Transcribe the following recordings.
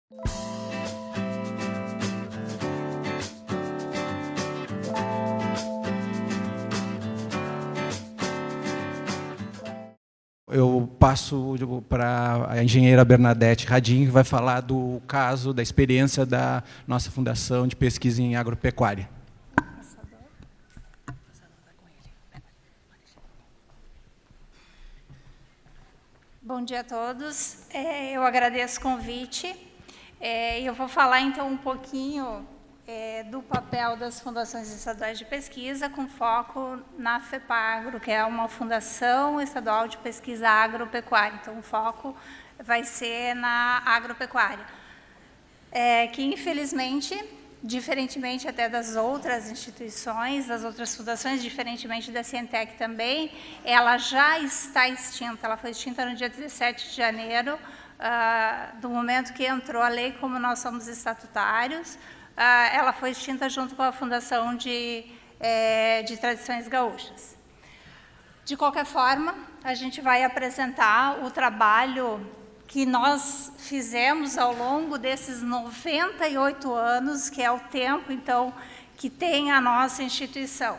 Eu passo para a engenheira Bernadette Radin, que vai falar do caso, da experiência da nossa Fundação de Pesquisa em Agropecuária. Bom dia a todos. Eu agradeço o convite. Eu vou falar, então, um pouquinho do papel das fundações estaduais de pesquisa, com foco na FEPAGRO, que é uma fundação estadual de pesquisa agropecuária. Então, o foco vai ser na agropecuária, que, infelizmente, diferentemente até das outras instituições, das outras fundações, diferentemente da Cientec também, ela já está extinta. Ela foi extinta no dia 17 de janeiro, do momento que entrou a lei, como nós somos estatutários. Ela foi extinta junto com a Fundação de Tradições Gaúchas. De qualquer forma, a gente vai apresentar o trabalho que nós fizemos ao longo desses 98 anos, que é o tempo, então, que tem a nossa instituição.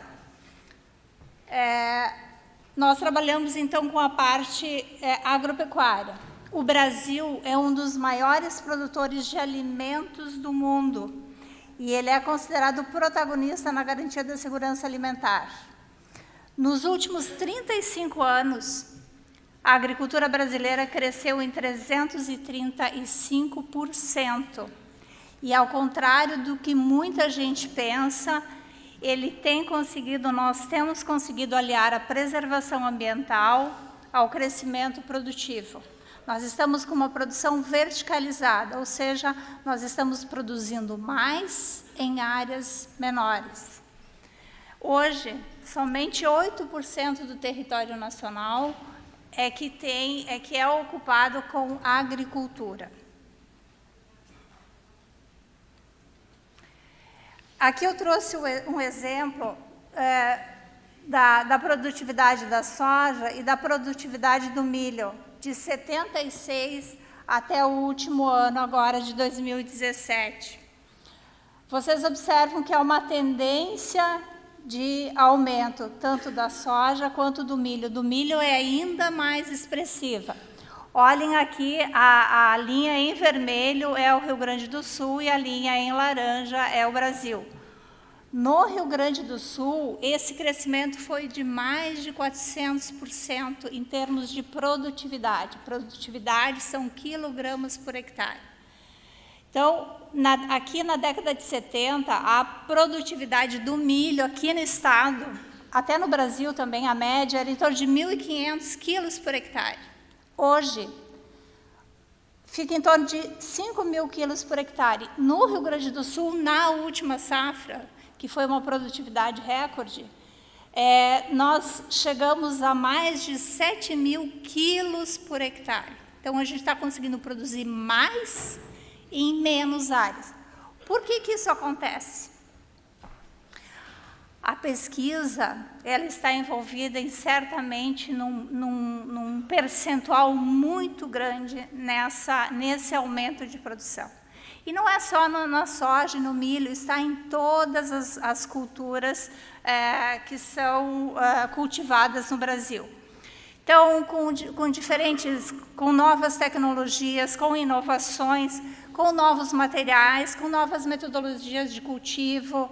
Nós trabalhamos, então, com a parte agropecuária. O Brasil é um dos maiores produtores de alimentos do mundo, e ele é considerado protagonista na garantia da segurança alimentar. Nos últimos 35 anos, a agricultura brasileira cresceu em 335%. E, ao contrário do que muita gente pensa, nós temos conseguido aliar a preservação ambiental ao crescimento produtivo. Nós estamos com uma produção verticalizada, ou seja, nós estamos produzindo mais em áreas menores. Hoje, somente 8% do território nacional é que é ocupado com agricultura. Aqui eu trouxe um exemplo da produtividade da soja e da produtividade do milho, de 76 até o último ano, agora de 2017. Vocês observam que há uma tendência de aumento, tanto da soja quanto do milho. Do milho é ainda mais expressiva. Olhem aqui, a linha em vermelho é o Rio Grande do Sul e a linha em laranja é o Brasil. No Rio Grande do Sul, esse crescimento foi de mais de 400% em termos de produtividade. Produtividade são quilogramas por hectare. Então, aqui na década de 70, a produtividade do milho aqui no estado, até no Brasil também, a média era em torno de 1.500 quilos por hectare. Hoje, fica em torno de 5.000 quilos por hectare. No Rio Grande do Sul, na última safra, que foi uma produtividade recorde, nós chegamos a mais de 7.000 quilos por hectare. Então, a gente está conseguindo produzir mais em menos áreas. Por que isso acontece? A pesquisa, ela está envolvida certamente num percentual muito grande nesse aumento de produção. E não é só na soja e no milho, está em todas as culturas que são cultivadas no Brasil. Então, com novas tecnologias, com inovações, com novos materiais, com novas metodologias de cultivo,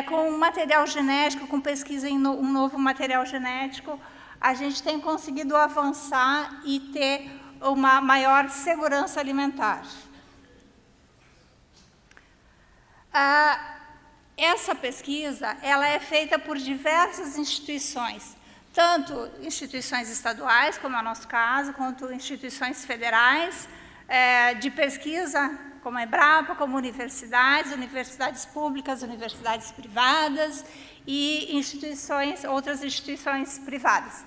com material genético, com pesquisa em um novo material genético, a gente tem conseguido avançar e ter uma maior segurança alimentar. Essa pesquisa, ela é feita por diversas instituições, tanto instituições estaduais, como é o nosso caso, quanto instituições federais de pesquisa, como a Embrapa, como universidades públicas, universidades privadas e outras instituições privadas.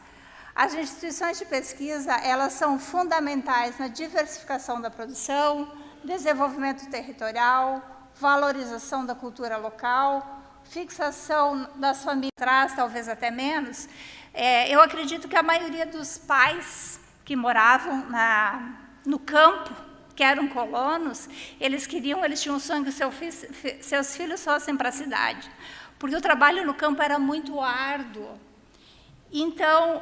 As instituições de pesquisa, elas são fundamentais na diversificação da produção, desenvolvimento territorial, valorização da cultura local, fixação das famílias, talvez até menos. Eu acredito que a maioria dos pais que moravam no campo, que eram colonos, eles tinham o sonho que seus filhos fossem para a cidade, porque o trabalho no campo era muito árduo. Então,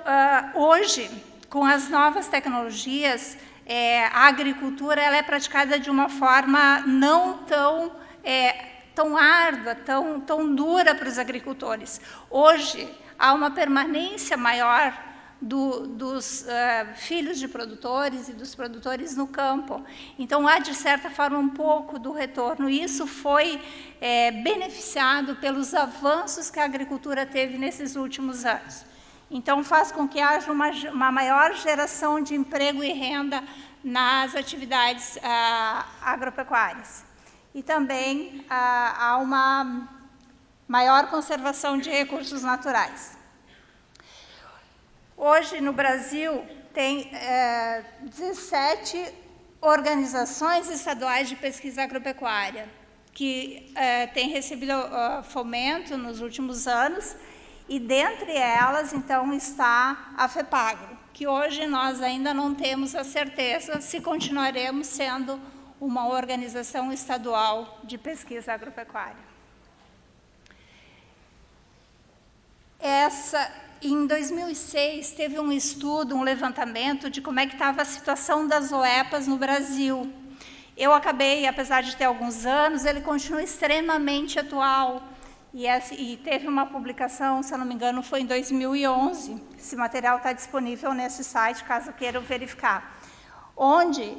hoje, com as novas tecnologias, a agricultura ela é praticada de uma forma não tão árdua, tão dura para os agricultores. Hoje, há uma permanência maior dos filhos de produtores e dos produtores no campo. Então, há, de certa forma, um pouco do retorno. Isso foi beneficiado pelos avanços que a agricultura teve nesses últimos anos. Então, faz com que haja uma maior geração de emprego e renda nas atividades agropecuárias. E também há uma maior conservação de recursos naturais. Hoje, no Brasil, tem 17 organizações estaduais de pesquisa agropecuária, que têm recebido fomento nos últimos anos, e dentre elas, então, está a FEPAGRO, que hoje nós ainda não temos a certeza se continuaremos sendo uma organização estadual de pesquisa agropecuária. Em 2006, teve um estudo, um levantamento de como é que estava a situação das OEPAs no Brasil. Eu acabei, apesar de ter alguns anos, ele continua extremamente atual. E teve uma publicação, se eu não me engano, foi em 2011. Esse material está disponível nesse site, caso queiram verificar. Onde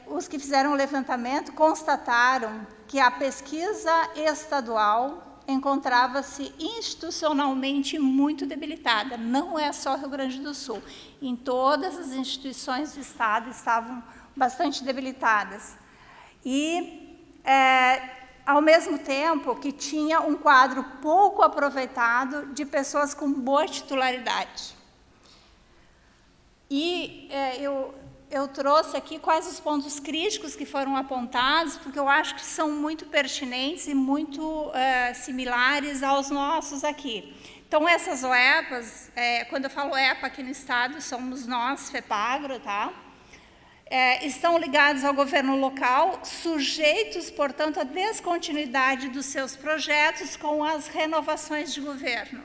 os que fizeram o levantamento constataram que a pesquisa estadual encontrava-se institucionalmente muito debilitada. Não é só Rio Grande do Sul. Em todas as instituições do Estado estavam bastante debilitadas. E, ao mesmo tempo, que tinha um quadro pouco aproveitado de pessoas com boa titularidade. E eu trouxe aqui quais os pontos críticos que foram apontados, porque eu acho que são muito pertinentes e muito similares aos nossos aqui. Então, essas OEPAs, quando eu falo EPA aqui no Estado, somos nós, FEPAGRO, tá? Estão ligados ao governo local, sujeitos, portanto, à descontinuidade dos seus projetos com as renovações de governo.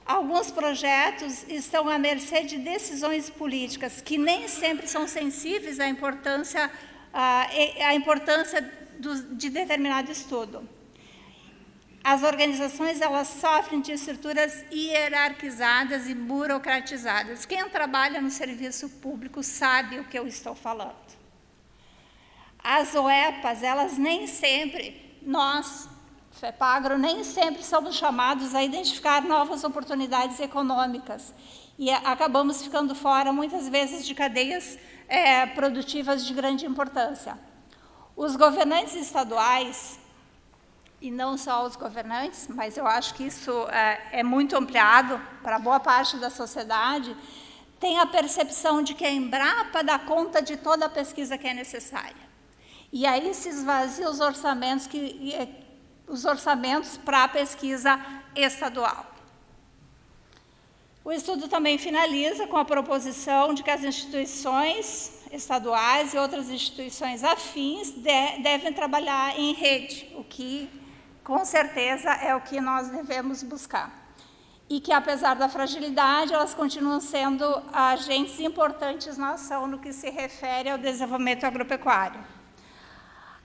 Alguns projetos estão à mercê de decisões políticas que nem sempre são sensíveis à importância de determinado estudo. As organizações elas sofrem de estruturas hierarquizadas e burocratizadas. Quem trabalha no serviço público sabe o que eu estou falando. As OEPAs, elas nem sempre, nós, FEPAGRO, nem sempre somos chamados a identificar novas oportunidades econômicas e acabamos ficando fora, muitas vezes, de cadeias produtivas de grande importância. Os governantes estaduais, e não só os governantes, mas eu acho que isso é muito ampliado para boa parte da sociedade, tem a percepção de que a Embrapa dá conta de toda a pesquisa que é necessária. E aí se esvazia os orçamentos para a pesquisa estadual. O estudo também finaliza com a proposição de que as instituições estaduais e outras instituições afins devem trabalhar em rede, o que, com certeza, é o que nós devemos buscar. E que, apesar da fragilidade, elas continuam sendo agentes importantes na ação no que se refere ao desenvolvimento agropecuário.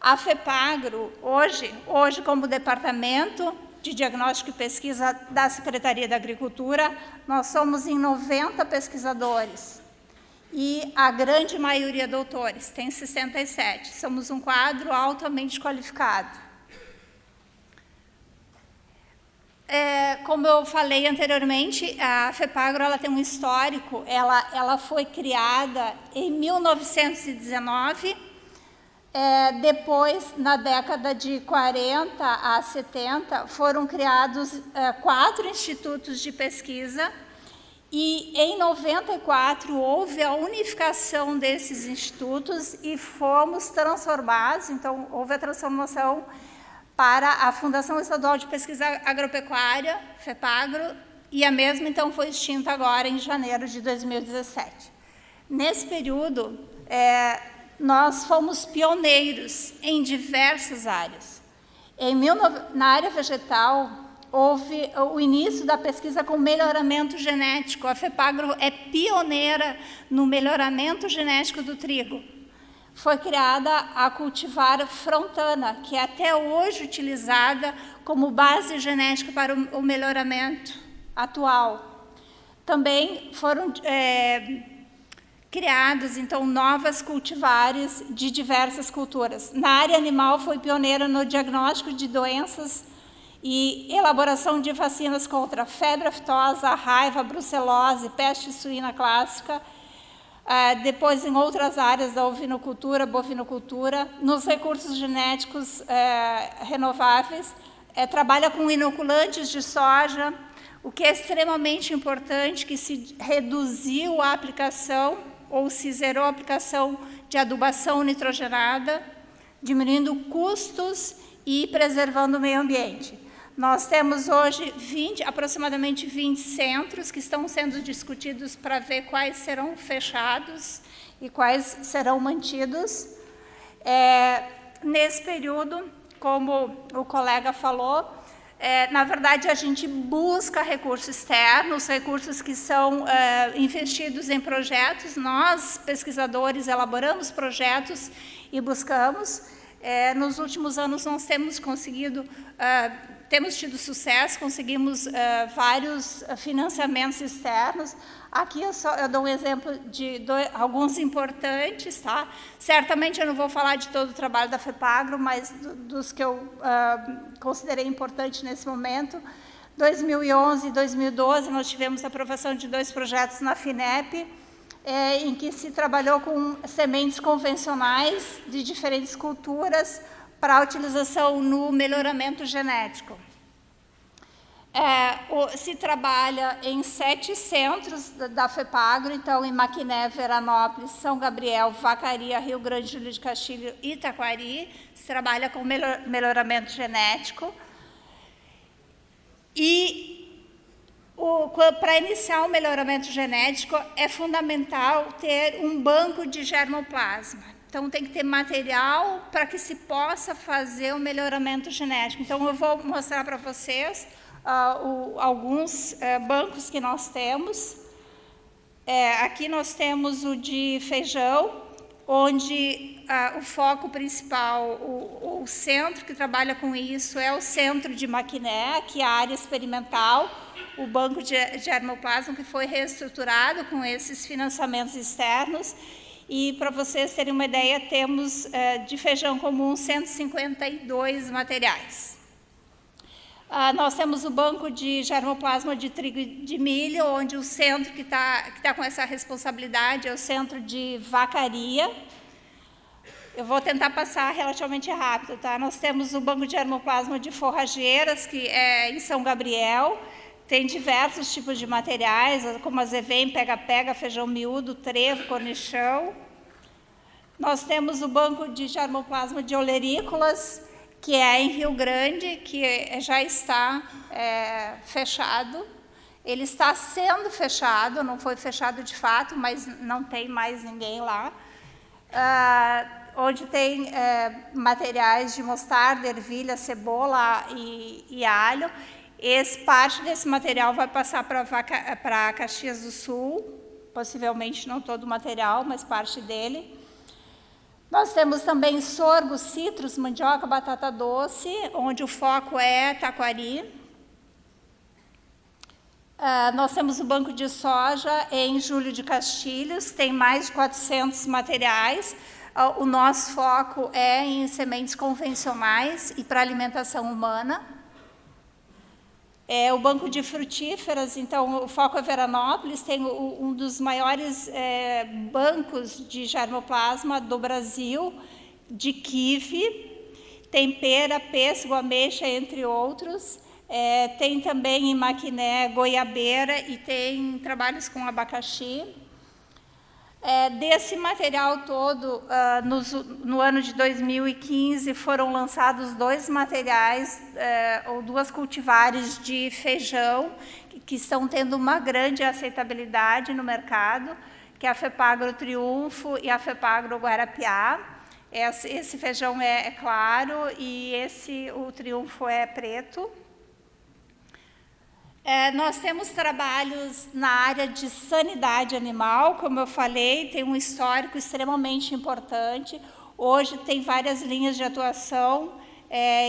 A FEPAGRO, hoje como Departamento de Diagnóstico e Pesquisa da Secretaria da Agricultura, nós somos em 90 pesquisadores. E a grande maioria doutores, tem 67. Somos um quadro altamente qualificado. Como eu falei anteriormente, a FEPAGRO ela tem um histórico, ela foi criada em 1919, depois, na década de 40 a 70, foram criados 4 institutos de pesquisa, e em 94 houve a unificação desses institutos e fomos transformados, então houve a transformação para a Fundação Estadual de Pesquisa Agropecuária, FEPAGRO, e a mesma então foi extinta agora em janeiro de 2017. Nesse período, nós fomos pioneiros em diversas áreas. Na área vegetal, houve o início da pesquisa com melhoramento genético. A FEPAGRO é pioneira no melhoramento genético do trigo. Foi criada a cultivar frontana, que é até hoje utilizada como base genética para o melhoramento atual. Também foram criados, então, novas cultivares de diversas culturas. Na área animal, foi pioneira no diagnóstico de doenças e elaboração de vacinas contra febre aftosa, raiva, brucelose, peste suína clássica. Depois, em outras áreas da ovinocultura, bovinocultura, nos recursos genéticos renováveis, trabalha com inoculantes de soja, o que é extremamente importante, que se reduziu a aplicação, ou se zerou a aplicação de adubação nitrogenada, diminuindo custos e preservando o meio ambiente. Nós temos hoje aproximadamente 20 centros que estão sendo discutidos para ver quais serão fechados e quais serão mantidos. Nesse período, como o colega falou, na verdade, a gente busca recursos externos, recursos que são investidos em projetos. Nós, pesquisadores, elaboramos projetos e buscamos. Nos últimos anos, nós temos conseguido, temos tido sucesso, conseguimos vários financiamentos externos. Aqui eu dou um exemplo de alguns importantes, tá? Certamente eu não vou falar de todo o trabalho da FEPAGRO, mas dos que eu considerei importante nesse momento. 2011 e 2012, nós tivemos a aprovação de 2 projetos na FINEP, em que se trabalhou com sementes convencionais de diferentes culturas para a utilização no melhoramento genético. Se trabalha em 7 centros da FEPAGRO, então em Maquiné, Veranópolis, São Gabriel, Vacaria, Rio Grande, Júlio de Castilho e Taquari. Se trabalha com melhoramento genético. E para iniciar o melhoramento genético é fundamental ter um banco de germoplasma. Então tem que ter material para que se possa fazer o melhoramento genético. Então eu vou mostrar para vocês alguns bancos que nós temos. Aqui nós temos o de feijão, onde o foco principal, o centro que trabalha com isso é o centro de Maquiné, que é a área experimental, o banco de germoplasma que foi reestruturado com esses financiamentos externos. E, para vocês terem uma ideia, temos de feijão comum 152 materiais. Nós temos o banco de germoplasma de trigo e de milho, onde o centro que tá com essa responsabilidade é o centro de Vacaria. Eu vou tentar passar relativamente rápido, tá? Nós temos o banco de germoplasma de forrageiras, que é em São Gabriel. Tem diversos tipos de materiais, como azevém, pega-pega, feijão miúdo, trevo, cornichão. Nós temos o banco de germoplasma de olerícolas, que é em Rio Grande, que já está fechado. Ele está sendo fechado, não foi fechado de fato, mas não tem mais ninguém lá. Onde tem materiais de mostarda, ervilha, cebola e alho. Parte desse material vai passar para Caxias do Sul, possivelmente não todo o material, mas parte dele. Nós temos também sorgo, citros, mandioca, batata doce, onde o foco é Taquari. Nós temos o banco de soja em Júlio de Castilhos, tem mais de 400 materiais. O nosso foco é em sementes convencionais e para alimentação humana. O banco de frutíferas, então, o foco é Veranópolis, tem um dos maiores bancos de germoplasma do Brasil, de kiwi, tem pera, pêssego, ameixa, entre outros. Tem também em Maquiné, goiabeira e tem trabalhos com abacaxi. Desse material todo, no ano de 2015, foram lançados 2 materiais, ou 2 cultivares de feijão, que estão tendo uma grande aceitabilidade no mercado, que é a FEPAGRO Triunfo e a FEPAGRO Guarapiá. Esse feijão é claro e o Triunfo é preto. Nós temos trabalhos na área de sanidade animal, como eu falei, tem um histórico extremamente importante. Hoje tem várias linhas de atuação,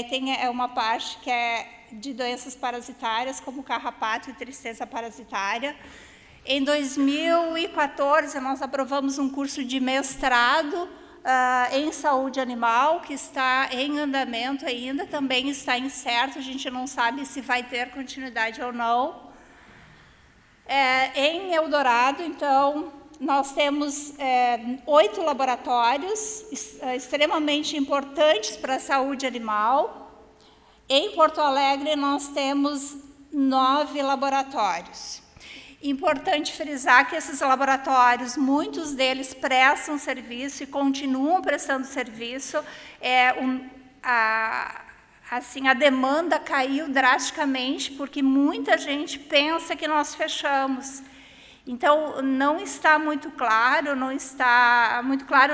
tem uma parte que é de doenças parasitárias, como carrapato e tristeza parasitária. Em 2014, nós aprovamos um curso de mestrado em saúde animal, que está em andamento ainda, também está incerto, a gente não sabe se vai ter continuidade ou não. Em Eldorado, então, nós temos 8 laboratórios extremamente importantes para a saúde animal. Em Porto Alegre, nós temos 9 laboratórios. Importante frisar que esses laboratórios, muitos deles prestam serviço e continuam prestando serviço. Assim, a demanda caiu drasticamente, porque muita gente pensa que nós fechamos. Então, não está muito claro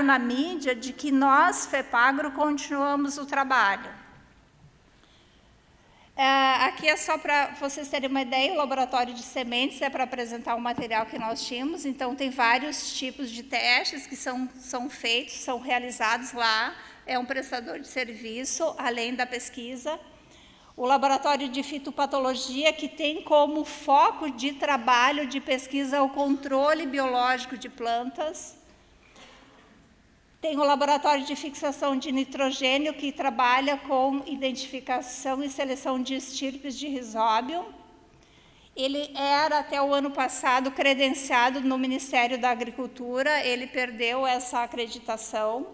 na mídia de que nós, FEPAGRO, continuamos o trabalho. Aqui é só para vocês terem uma ideia, o laboratório de sementes é para apresentar o material que nós tínhamos, então tem vários tipos de testes que são feitos, são realizados lá, é um prestador de serviço, além da pesquisa. O laboratório de fitopatologia, que tem como foco de trabalho de pesquisa o controle biológico de plantas. Tem o laboratório de fixação de nitrogênio, que trabalha com identificação e seleção de estirpes de rizóbio. Ele era, até o ano passado, credenciado no Ministério da Agricultura, ele perdeu essa acreditação.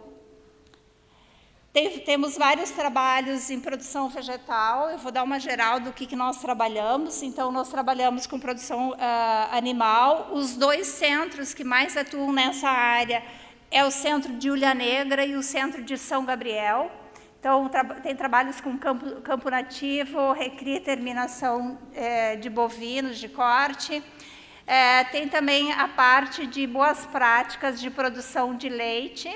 Temos vários trabalhos em produção vegetal, eu vou dar uma geral do que nós trabalhamos. Então, nós trabalhamos com produção animal. Os 2 centros que mais atuam nessa área é o Centro de Ulha Negra e o Centro de São Gabriel. Então, tem trabalhos com campo nativo, recria e terminação de bovinos, de corte. Tem também a parte de boas práticas de produção de leite.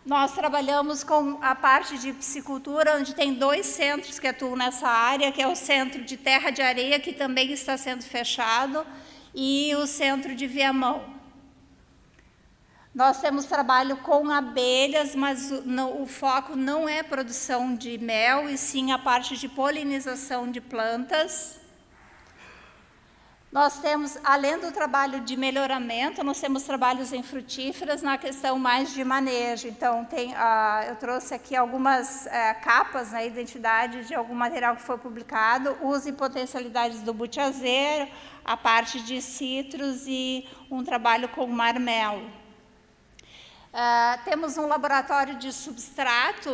Nós trabalhamos com a parte de piscicultura, onde tem 2 centros que atuam nessa área, que é o Centro de Terra de Areia, que também está sendo fechado, e o Centro de Viamão. Nós temos trabalho com abelhas, mas o foco não é produção de mel, e sim a parte de polinização de plantas. Nós temos, além do trabalho de melhoramento, nós temos trabalhos em frutíferas na questão mais de manejo. Então, eu trouxe aqui algumas capas na identidade de algum material que foi publicado, uso e potencialidades do butiazeiro, a parte de citros e um trabalho com marmelo. Temos um laboratório de substrato.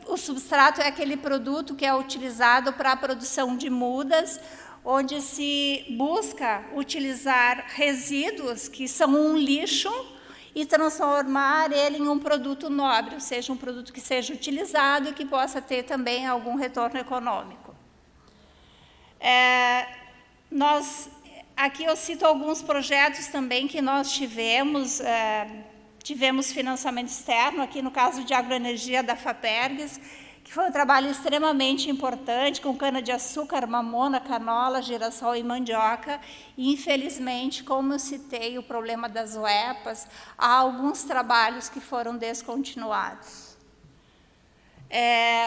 O substrato é aquele produto que é utilizado para a produção de mudas, onde se busca utilizar resíduos que são um lixo e transformar ele em um produto nobre, ou seja, um produto que seja utilizado e que possa ter também algum retorno econômico. Aqui eu cito alguns projetos também que nós tivemos. Tivemos financiamento externo, aqui no caso de agroenergia da FAPERGS, que foi um trabalho extremamente importante, com cana-de-açúcar, mamona, canola, girassol e mandioca. E, infelizmente, como eu citei o problema das UEPAs, há alguns trabalhos que foram descontinuados.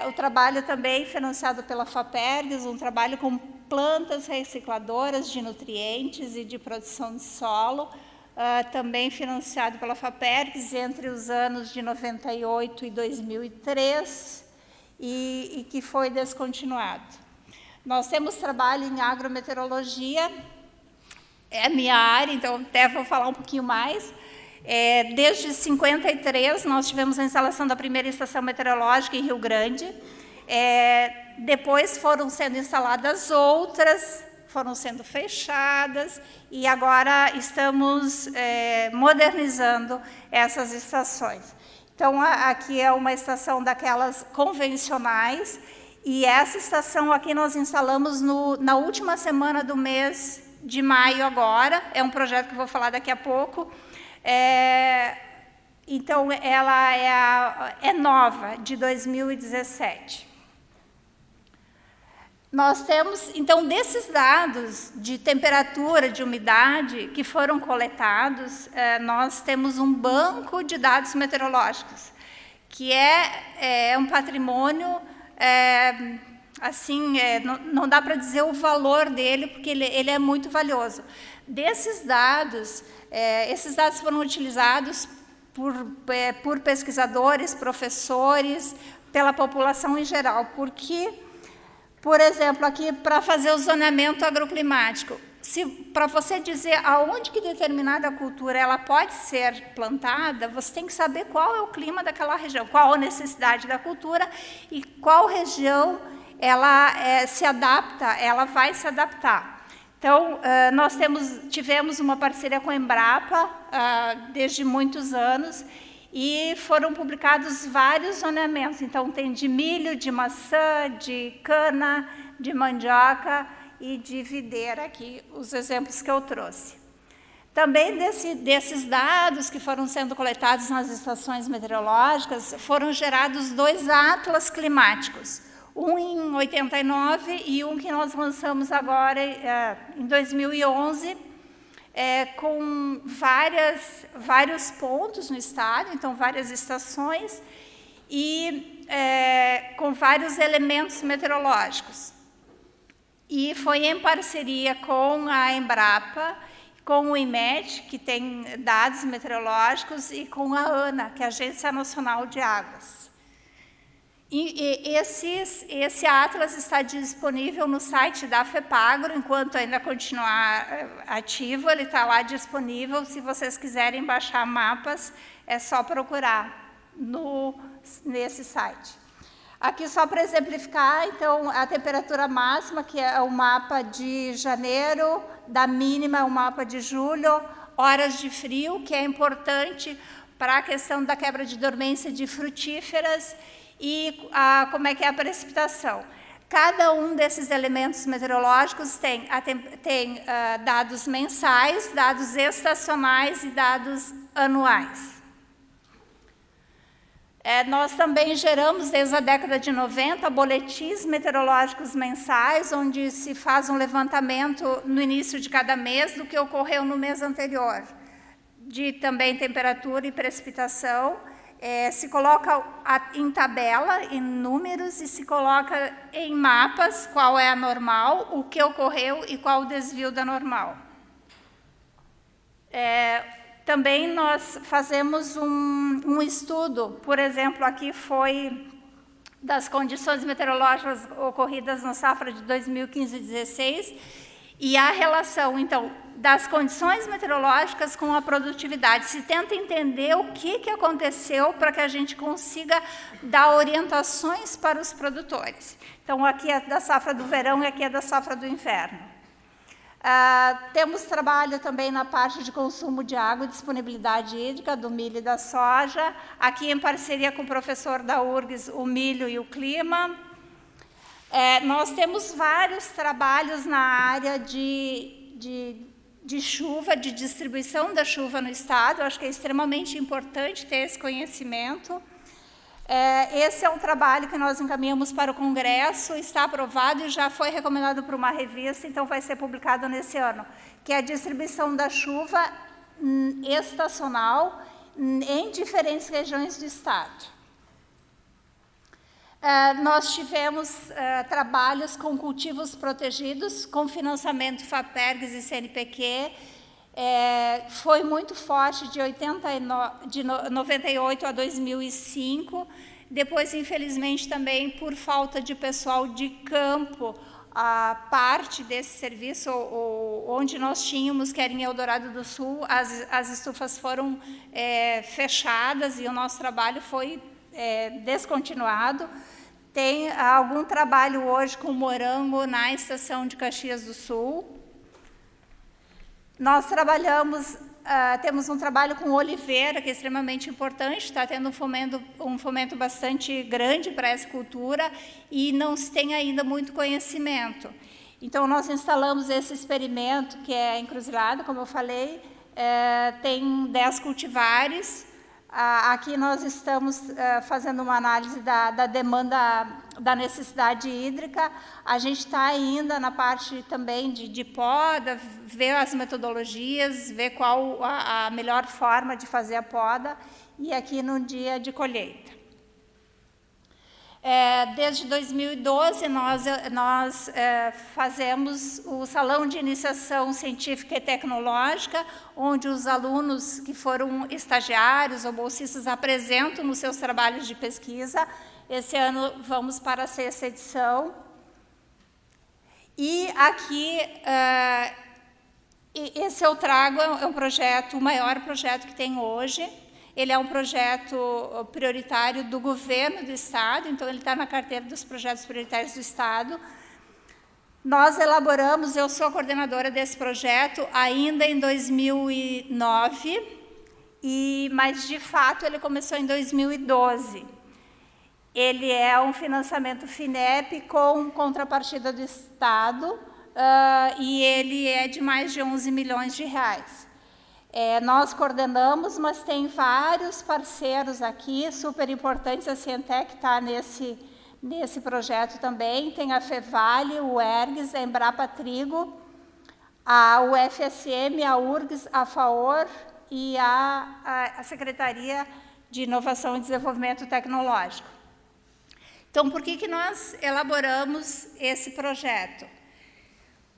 O trabalho também financiado pela FAPERGS, um trabalho com plantas recicladoras de nutrientes e de produção de solo, também financiado pela FAPERGS entre os anos de 98 e 2003, e que foi descontinuado. Nós temos trabalho em agrometeorologia, é a minha área, então até vou falar um pouquinho mais. Desde 53, nós tivemos a instalação da primeira estação meteorológica em Rio Grande. Depois foram sendo instaladas outras, foram sendo fechadas, e agora estamos modernizando essas estações. Então, aqui é uma estação daquelas convencionais, e essa estação aqui nós instalamos na última semana do mês de maio agora, é um projeto que eu vou falar daqui a pouco. Então, ela é nova, de 2017. Nós temos, então, desses dados de temperatura, de umidade, que foram coletados, nós temos um banco de dados meteorológicos, que é um patrimônio, assim, não dá para dizer o valor dele, porque ele é muito valioso. Desses dados, esses dados foram utilizados por pesquisadores, professores, pela população em geral, porque, por exemplo, aqui para fazer o zoneamento agroclimático, para você dizer aonde que determinada cultura ela pode ser plantada, você tem que saber qual é o clima daquela região, qual a necessidade da cultura e qual região ela se adapta, ela vai se adaptar. Então, nós tivemos uma parceria com a Embrapa desde muitos anos e foram publicados vários zoneamentos. Então, tem de milho, de maçã, de cana, de mandioca e de videira, aqui os exemplos que eu trouxe. Também desses dados que foram sendo coletados nas estações meteorológicas, foram gerados 2 atlas climáticos, um em 89 e um que nós lançamos agora em 2011, com vários pontos no estado, então várias estações, e com vários elementos meteorológicos. E foi em parceria com a Embrapa, com o IMET, que tem dados meteorológicos, e com a ANA, que é a Agência Nacional de Águas. E esse atlas está disponível no site da FEPAGRO, enquanto ainda continuar ativo, ele está lá disponível. Se vocês quiserem baixar mapas, é só procurar nesse site. Aqui, só para exemplificar, então, a temperatura máxima, que é o mapa de janeiro, da mínima é o mapa de julho, horas de frio, que é importante para a questão da quebra de dormência de frutíferas, e como é que é a precipitação. Cada um desses elementos meteorológicos tem dados mensais, dados estacionais e dados anuais. Nós também geramos, desde a década de 90, boletins meteorológicos mensais, onde se faz um levantamento no início de cada mês do que ocorreu no mês anterior, de também temperatura e precipitação. Se coloca em tabela, em números, e se coloca em mapas qual é a normal, o que ocorreu e qual o desvio da normal. Também nós fazemos um estudo, por exemplo, aqui foi das condições meteorológicas ocorridas na safra de 2015-16, e a relação, então, das condições meteorológicas com a produtividade. Se tenta entender o que aconteceu para que a gente consiga dar orientações para os produtores. Então, aqui é da safra do verão e aqui é da safra do inverno. Temos trabalho também na parte de consumo de água e disponibilidade hídrica do milho e da soja. Aqui, em parceria com o professor da URGS, o milho e o clima. Nós temos vários trabalhos na área de chuva, de distribuição da chuva no estado. Eu acho que é extremamente importante ter esse conhecimento. Esse é um trabalho que nós encaminhamos para o Congresso, está aprovado e já foi recomendado para uma revista, então vai ser publicado nesse ano, que é a distribuição da chuva estacional em diferentes regiões do estado. Nós tivemos trabalhos com cultivos protegidos, com financiamento FAPERGS e CNPq. Foi muito forte de 98 a 2005. Depois, infelizmente, também por falta de pessoal de campo, a parte desse serviço, onde nós tínhamos, que era em Eldorado do Sul, as estufas foram fechadas e o nosso trabalho foi descontinuado. Tem algum trabalho hoje com morango na estação de Caxias do Sul. Nós temos um trabalho com oliveira, que é extremamente importante, está tendo um fomento bastante grande para essa cultura e não se tem ainda muito conhecimento. Então, nós instalamos esse experimento, que é a encruzilhada, como eu falei, tem 10 cultivares. Aqui nós estamos fazendo uma análise da demanda, da necessidade hídrica. A gente está ainda na parte também de poda, ver as metodologias, ver qual a melhor forma de fazer a poda, e aqui no dia de colheita. Desde 2012, nós fazemos o Salão de Iniciação Científica e Tecnológica, onde os alunos que foram estagiários ou bolsistas apresentam os seus trabalhos de pesquisa. Esse ano vamos para a 6ª edição. E aqui, esse eu trago, é um projeto, o maior projeto que tem hoje. Ele é um projeto prioritário do governo do Estado, então ele está na carteira dos projetos prioritários do Estado. Nós elaboramos, eu sou a coordenadora desse projeto ainda em 2009, mas de fato ele começou em 2012. Ele é um financiamento FINEP com contrapartida do Estado, e ele é de mais de 11 milhões de reais. Nós coordenamos, mas tem vários parceiros aqui, super importantes. A Cientec está nesse projeto também. Tem a FEVALE, o ERGS, a Embrapa Trigo, a UFSM, a URGS, a FAOR e a Secretaria de Inovação e Desenvolvimento Tecnológico. Então, por que nós elaboramos esse projeto?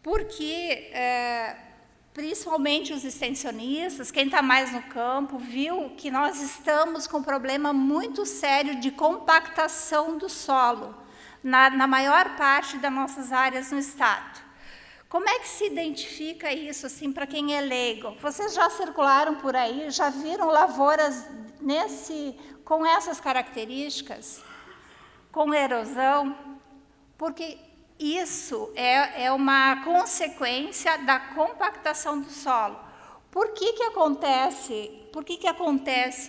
Porque principalmente os extensionistas, quem está mais no campo, viu que nós estamos com um problema muito sério de compactação do solo, na maior parte das nossas áreas no Estado. Como é que se identifica isso, assim, para quem é leigo? Vocês já circularam por aí, já viram lavouras com essas características, com erosão? Porque isso é uma consequência da compactação do solo. Por que acontece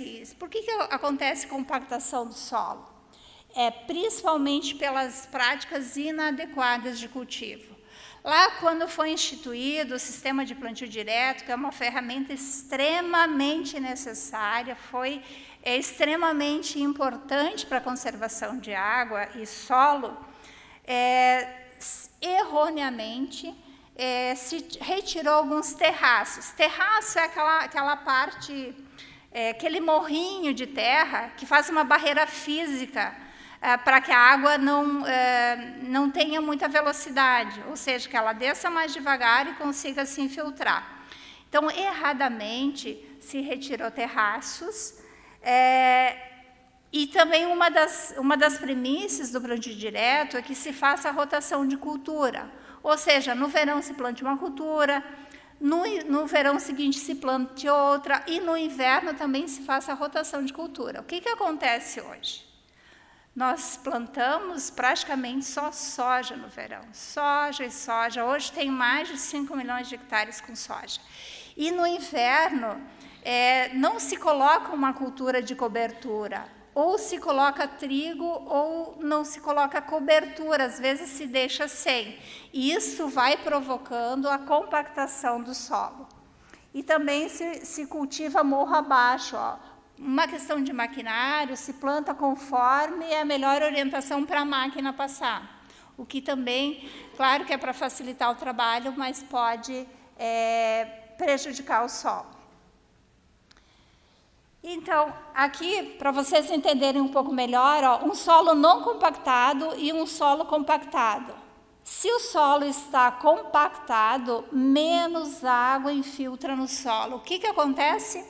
isso? Por que acontece compactação do solo? Principalmente pelas práticas inadequadas de cultivo. Lá, quando foi instituído o sistema de plantio direto, que é uma ferramenta extremamente necessária, foi extremamente importante para a conservação de água e solo, erroneamente se retirou alguns terraços. Terraço é aquela parte, aquele morrinho de terra que faz uma barreira física para que a água não tenha muita velocidade, ou seja, que ela desça mais devagar e consiga se infiltrar. Então, erradamente, se retirou terraços. E também uma das premissas do plantio direto é que se faça a rotação de cultura. Ou seja, no verão se plante uma cultura, no verão seguinte se plante outra, e no inverno também se faça a rotação de cultura. O que acontece hoje? Nós plantamos praticamente só soja no verão. Soja e soja. Hoje tem mais de 5 milhões de hectares com soja. E no inverno, não se coloca uma cultura de cobertura. Ou se coloca trigo, ou não se coloca cobertura, às vezes se deixa sem. E isso vai provocando a compactação do solo. E também se cultiva morro abaixo. Uma questão de maquinário, se planta conforme é a melhor orientação para a máquina passar. O que também, claro que é para facilitar o trabalho, mas pode prejudicar o solo. Então, aqui, para vocês entenderem um pouco melhor, um solo não compactado e um solo compactado. Se o solo está compactado, menos água infiltra no solo. O que acontece?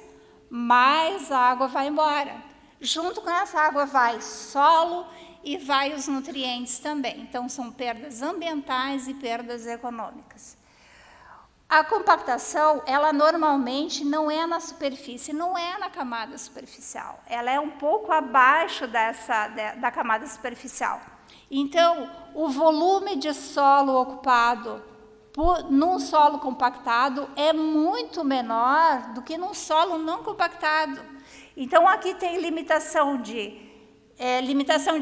Mais água vai embora. Junto com essa água vai solo e vai os nutrientes também. Então, são perdas ambientais e perdas econômicas. A compactação, ela normalmente não é na superfície, não é na camada superficial. Ela é um pouco abaixo da camada superficial. Então, o volume de solo ocupado num solo compactado é muito menor do que num solo não compactado. Então, aqui tem limitação de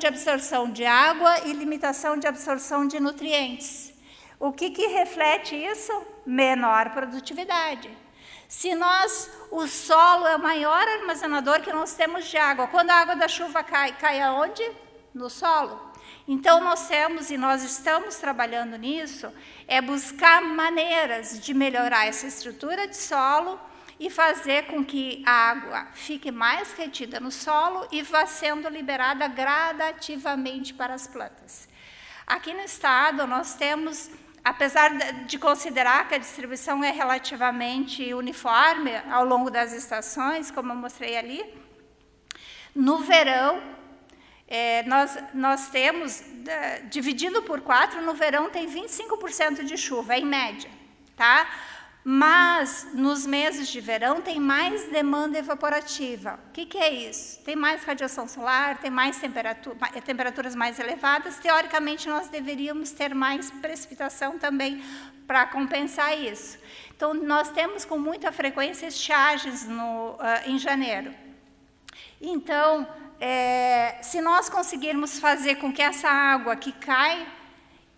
absorção de água e limitação de absorção de nutrientes. O que reflete isso? Menor produtividade. O solo é o maior armazenador que nós temos de água. Quando a água da chuva cai aonde? No solo. Então, nós estamos trabalhando nisso, é buscar maneiras de melhorar essa estrutura de solo e fazer com que a água fique mais retida no solo e vá sendo liberada gradativamente para as plantas. Aqui no estado, nós temos, apesar de considerar que a distribuição é relativamente uniforme ao longo das estações, como eu mostrei ali, no verão, nós temos, dividindo por 4, no verão tem 25% de chuva, em média, tá? Mas, nos meses de verão, tem mais demanda evaporativa. O que é isso? Tem mais radiação solar, tem mais temperaturas mais elevadas. Teoricamente, nós deveríamos ter mais precipitação também para compensar isso. Então, nós temos com muita frequência estiagens em janeiro. Então, se nós conseguirmos fazer com que essa água que cai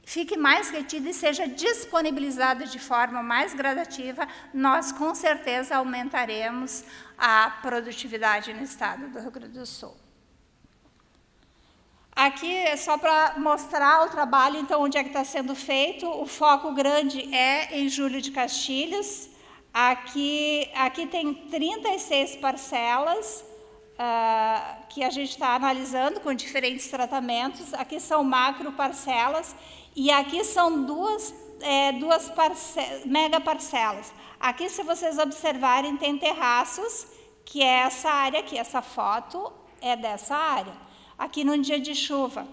fique mais retida e seja disponibilizada de forma mais gradativa, nós com certeza aumentaremos a produtividade no estado do Rio Grande do Sul. Aqui é só para mostrar o trabalho, então, onde é que está sendo feito. O foco grande é em Júlio de Castilhos. Aqui tem 36 parcelas, que a gente está analisando com diferentes tratamentos. Aqui são macro parcelas e aqui são duas mega parcelas. Aqui, se vocês observarem, tem terraços, que é essa área aqui. Essa foto é dessa área, aqui num dia de chuva.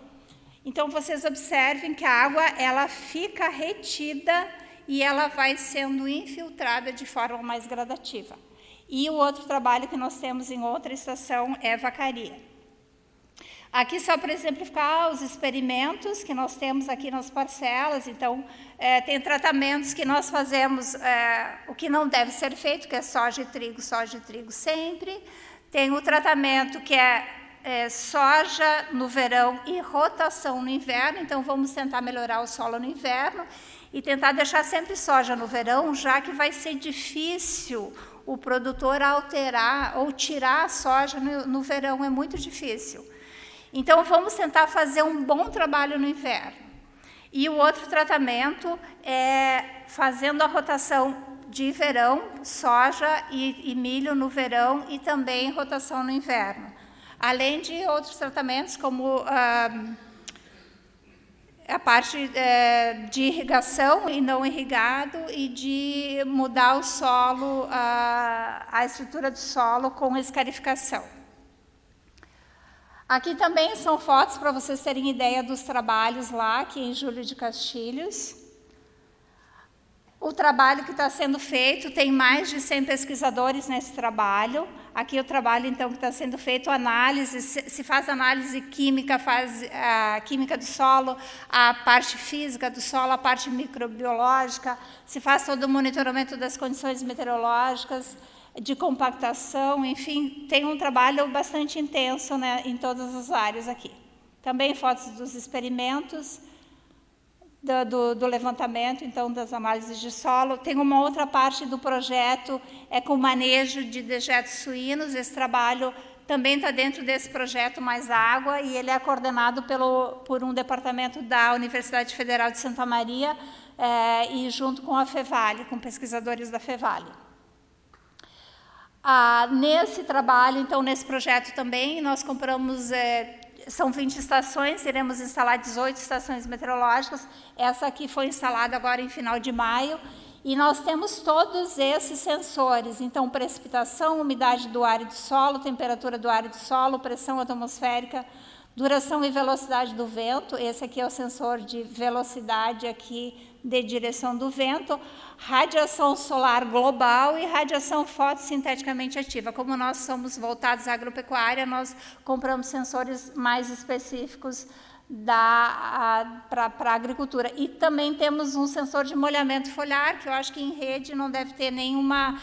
Então, vocês observem que a água ela fica retida e ela vai sendo infiltrada de forma mais gradativa. E o outro trabalho que nós temos em outra estação é Vacaria. Aqui, só para exemplificar os experimentos que nós temos aqui nas parcelas. Então, tem tratamentos que nós fazemos, o que não deve ser feito, que é soja e trigo sempre. Tem o tratamento que é soja no verão e rotação no inverno. Então, vamos tentar melhorar o solo no inverno e tentar deixar sempre soja no verão, já que vai ser difícil o produtor alterar ou tirar a soja no verão, é muito difícil. Então, vamos tentar fazer um bom trabalho no inverno. E o outro tratamento é fazendo a rotação de verão, soja e milho no verão e também rotação no inverno. Além de outros tratamentos, como a parte de irrigação e não irrigado e de mudar o solo, a estrutura do solo com escarificação. Aqui também são fotos para vocês terem ideia dos trabalhos lá, aqui em Júlio de Castilhos. O trabalho que está sendo feito, tem mais de 100 pesquisadores nesse trabalho. Aqui o trabalho, então, que está sendo feito, análise, se faz análise química, faz a química do solo, a parte física do solo, a parte microbiológica, se faz todo o monitoramento das condições meteorológicas, de compactação, enfim, tem um trabalho bastante intenso, né, em todas as áreas aqui. Também fotos dos experimentos, do levantamento, então, das análises de solo. Tem uma outra parte do projeto, com manejo de dejetos suínos. Esse trabalho também está dentro desse projeto Mais Água, e ele é coordenado por um departamento da Universidade Federal de Santa Maria, e junto com a FEVALE, com pesquisadores da FEVALE. Nesse trabalho, então, nesse projeto também, nós compramos, são 20 estações, iremos instalar 18 estações meteorológicas. Essa aqui foi instalada agora em final de maio, e nós temos todos esses sensores, então, precipitação, umidade do ar e do solo, temperatura do ar e do solo, pressão atmosférica, duração e velocidade do vento. Esse aqui é o sensor de velocidade aqui de direção do vento, radiação solar global e radiação fotossinteticamente ativa. Como nós somos voltados à agropecuária, nós compramos sensores mais específicos para a agricultura. E também temos um sensor de molhamento foliar, que eu acho que em rede não deve ter nenhuma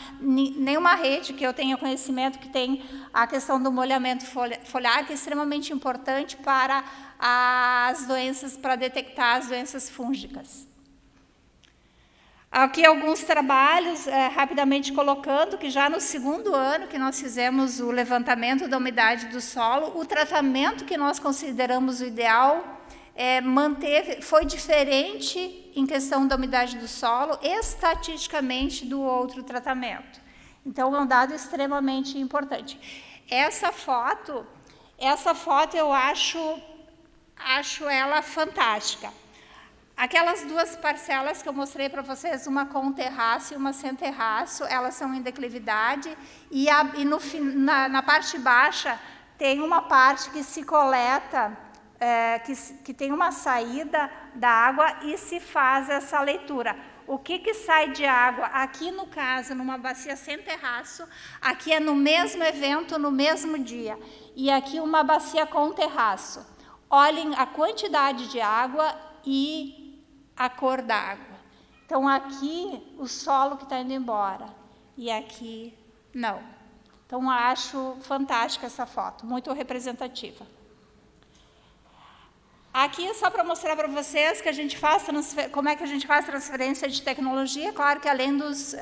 rede que eu tenha conhecimento que tem a questão do molhamento foliar, que é extremamente importante para as doenças, para detectar as doenças fúngicas. Aqui alguns trabalhos, rapidamente colocando, que já no segundo ano que nós fizemos o levantamento da umidade do solo, o tratamento que nós consideramos o ideal foi diferente em questão da umidade do solo, estatisticamente, do outro tratamento. Então, é um dado extremamente importante. Essa foto eu acho ela fantástica. Aquelas duas parcelas que eu mostrei para vocês, uma com terraço e uma sem terraço, elas são em declividade, e na parte baixa tem uma parte que se coleta, que tem uma saída da água e se faz essa leitura. O que sai de água? Aqui, no caso, numa bacia sem terraço, aqui é no mesmo evento, no mesmo dia, e aqui uma bacia com terraço. Olhem a quantidade de água e a cor da água. Então, aqui, o solo que está indo embora, e aqui, não. Então, acho fantástica essa foto, muito representativa. Aqui é só para mostrar para vocês que a gente faz como é que a gente faz transferência de tecnologia. Claro que, além dos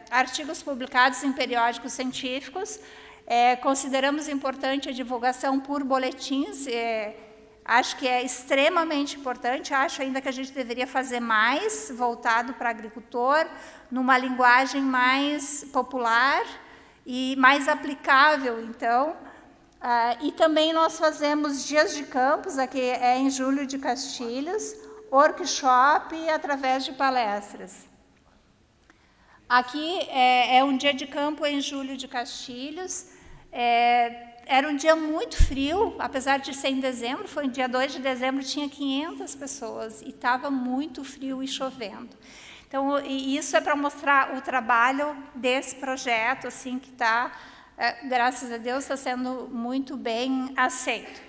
artigos publicados em periódicos científicos, consideramos importante a divulgação por boletins. Acho que é extremamente importante, acho ainda que a gente deveria fazer mais, voltado para agricultor, numa linguagem mais popular e mais aplicável, então. E também nós fazemos dias de campos, aqui é em Júlio de Castilhos, workshop através de palestras. Aqui é um dia de campo em Júlio de Castilhos. Era um dia muito frio, apesar de ser em dezembro, foi no dia 2 de dezembro, tinha 500 pessoas, e estava muito frio e chovendo. Então, isso é para mostrar o trabalho desse projeto, assim, que está, graças a Deus, está sendo muito bem aceito.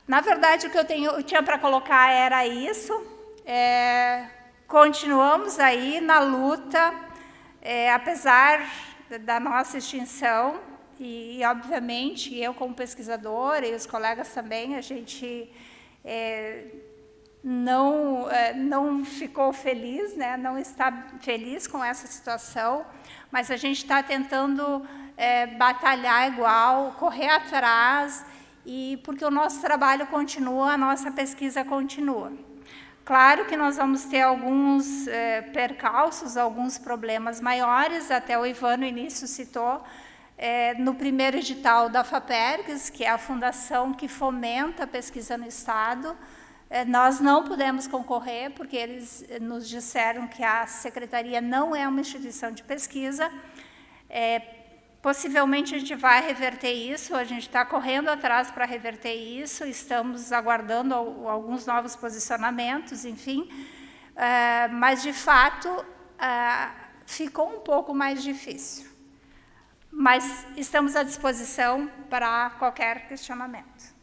Na verdade, o que eu tinha para colocar era isso. Continuamos aí na luta, apesar da nossa extinção, e, obviamente, eu como pesquisadora e os colegas também, a gente não ficou feliz, né? Não está feliz com essa situação, mas a gente está tentando batalhar igual, correr atrás, porque o nosso trabalho continua, a nossa pesquisa continua. Claro que nós vamos ter alguns percalços, alguns problemas maiores, até o Ivan no início citou, no primeiro edital da FAPERGS, que é a fundação que fomenta a pesquisa no Estado, nós não pudemos concorrer, porque eles nos disseram que a Secretaria não é uma instituição de pesquisa. Possivelmente a gente vai reverter isso, a gente está correndo atrás para reverter isso, estamos aguardando alguns novos posicionamentos, enfim, mas, de fato, ficou um pouco mais difícil. Mas estamos à disposição para qualquer questionamento.